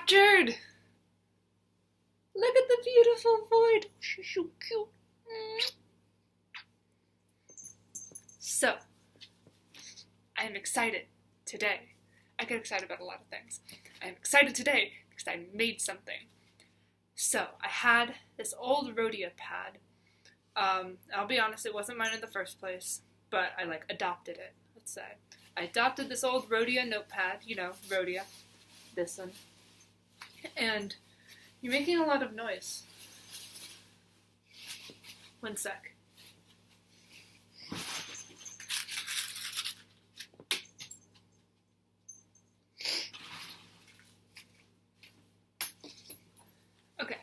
captured! Look at the beautiful void. She's so cute. So, I am excited today. I get excited about a lot of things. I am excited today because I made something. So, I had this old Rhodia pad. I'll be honest, it wasn't mine in the first place, but I adopted it, let's say. I adopted this old Rhodia notepad, Rhodia, this one. And you're making a lot of noise. One sec. Okay.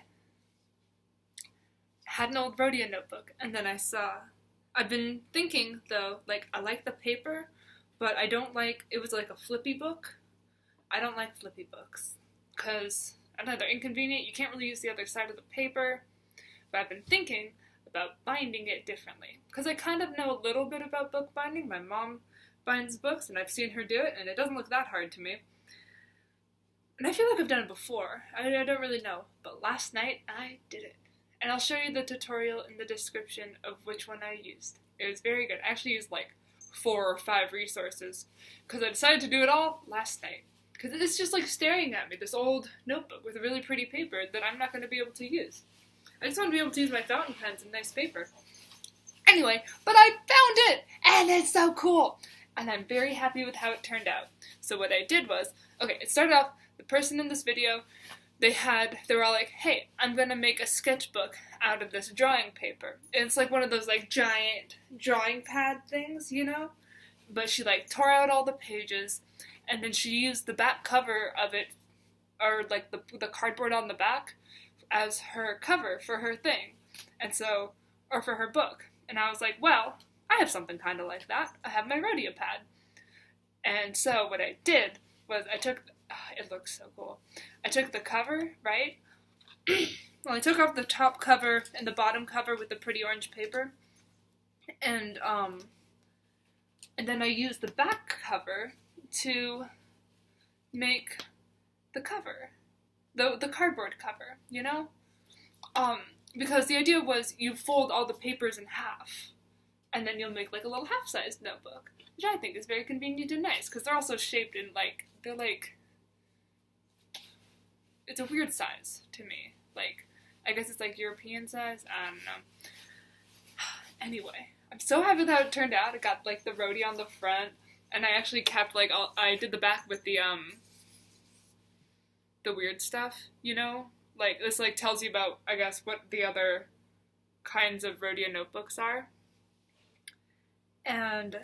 I had an old Rhodia notebook, and then I've been thinking, though, I like the paper, but I don't like, it was like a flippy book. I don't like flippy books, because, I don't know, they're inconvenient, you can't really use the other side of the paper, but I've been thinking about binding it differently, because I kind of know a little bit about bookbinding. My mom binds books, and I've seen her do it, and it doesn't look that hard to me. And I feel like I've done it before. I don't really know, but last night I did it. And I'll show you the tutorial in the description of which one I used. It was very good. I actually used 4 or 5 resources, because I decided to do it all last night. Because it's just staring at me, this old notebook with a really pretty paper that I'm not going to be able to use. I just want to be able to use my fountain pens and nice paper. Anyway, but I found it! And it's so cool! And I'm very happy with how it turned out. So what I did was, okay, it started off, the person in this video, they were all like, hey, I'm going to make a sketchbook out of this drawing paper. And it's one of those giant drawing pad things, But she tore out all the pages, and then she used the back cover of it, or the cardboard on the back, as her cover for her thing. And so, or for her book. And I was like, well, I have something kind of like that. I have my Rhodia pad. And so what I did was it looks so cool. I took the cover, right? Well, I took off the top cover and the bottom cover with the pretty orange paper. And then I used the back cover to make the cover. The cardboard cover, Because the idea was you fold all the papers in half, and then you'll make a little half-sized notebook, which I think is very convenient and nice, because they're also shaped in it's a weird size to me. I guess it's European size, I don't know. Anyway, I'm so happy with how it turned out. It got the Rhodia on the front, and I actually kept I did the back with the weird stuff, this tells you about, I guess, what the other kinds of Rhodia notebooks are. And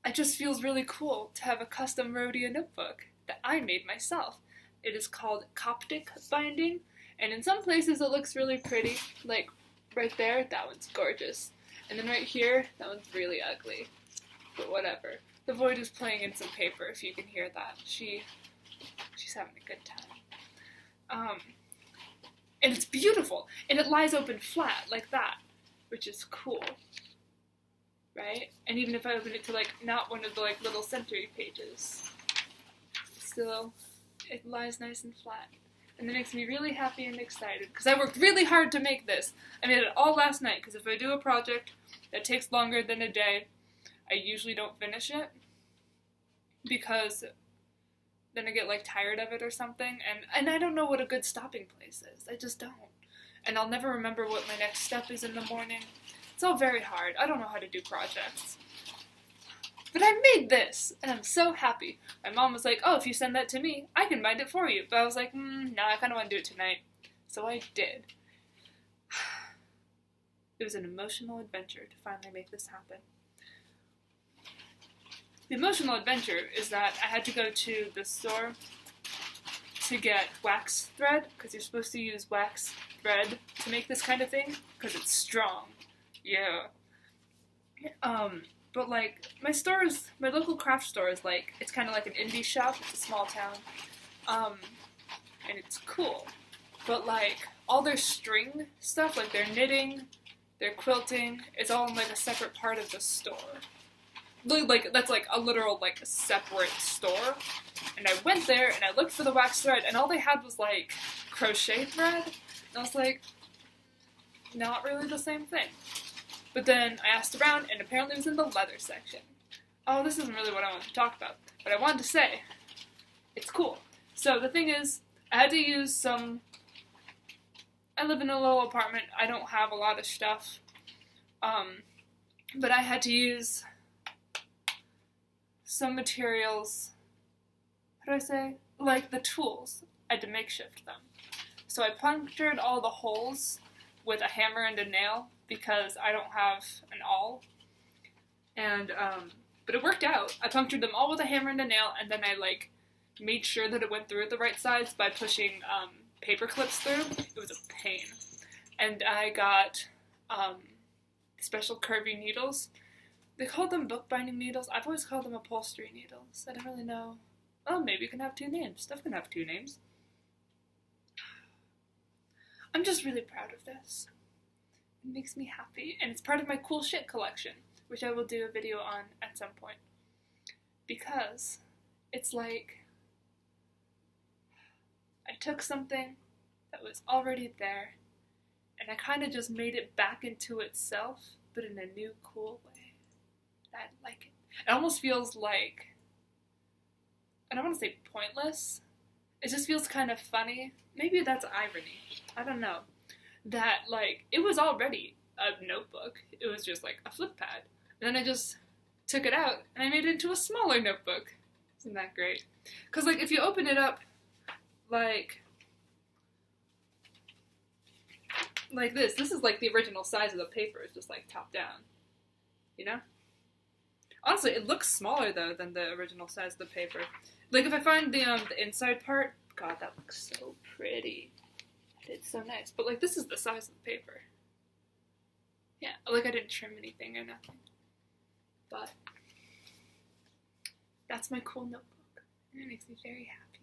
it just feels really cool to have a custom Rhodia notebook that I made myself. It is called Coptic binding, and in some places it looks really pretty. Right there, that one's gorgeous. And then right here, that one's really ugly. But whatever. The void is playing in some paper, if you can hear that. She's having a good time. And it's beautiful, and it lies open flat, like that, which is cool, right? And even if I open it to, not one of the, little century pages, still, it lies nice and flat. And that makes me really happy and excited, because I worked really hard to make this. I made it all last night, because if I do a project that takes longer than a day, I usually don't finish it, because then I get tired of it or something, and I don't know what a good stopping place is. I just don't. And I'll never remember what my next step is in the morning. It's all very hard. I don't know how to do projects. But I made this, and I'm so happy. My mom was like, oh, if you send that to me, I can bind it for you. But I was like, no, I kind of want to do it tonight. So I did. It was an emotional adventure to finally make this happen. The emotional adventure is that I had to go to the store to get wax thread, because you're supposed to use wax thread to make this kind of thing, because it's strong. Yeah. But my local craft store is it's kind of like an indie shop. It's a small town. And it's cool. But all their string stuff, their knitting, their quilting, it's all in a separate part of the store. That's a literal separate store. And I went there, and I looked for the wax thread, and all they had was, like, crochet thread. And I was like, not really the same thing. But then I asked around, and apparently it was in the leather section. Oh, this isn't really what I wanted to talk about. But I wanted to say, it's cool. So the thing is, I had to use some... I live in a little apartment. I don't have a lot of stuff. But I had to use some materials, how do I say? Like the tools. I had to makeshift them. So I punctured all the holes with a hammer and a nail because I don't have an awl. And, but it worked out. I punctured them all with a hammer and a nail, and then I, like, made sure that it went through at the right sides by pushing, paper clips through. It was a pain. And I got, special curvy needles. They called them bookbinding needles. I've always called them upholstery needles. I don't really know. Oh, maybe it can have two names. Stuff can have two names. I'm just really proud of this. It makes me happy, and it's part of my cool shit collection, which I will do a video on at some point. Because it's like, I took something that was already there, and I kind of just made it back into itself, but in a new, cool way. I like it. It almost feels like, I don't want to say pointless, it just feels kind of funny. Maybe that's irony. I don't know. That, like, it was already a notebook. It was just, like, a flip pad. And then I just took it out, and I made it into a smaller notebook. Isn't that great? Because, like, if you open it up, like this is, like, the original size of the paper. It's just, like, top down. You know? Honestly, it looks smaller, though, than the original size of the paper. Like, if I find the inside part, God, that looks so pretty. It's so nice. But, like, this is the size of the paper. Yeah, like, I didn't trim anything or nothing. But that's my cool notebook. And it makes me very happy.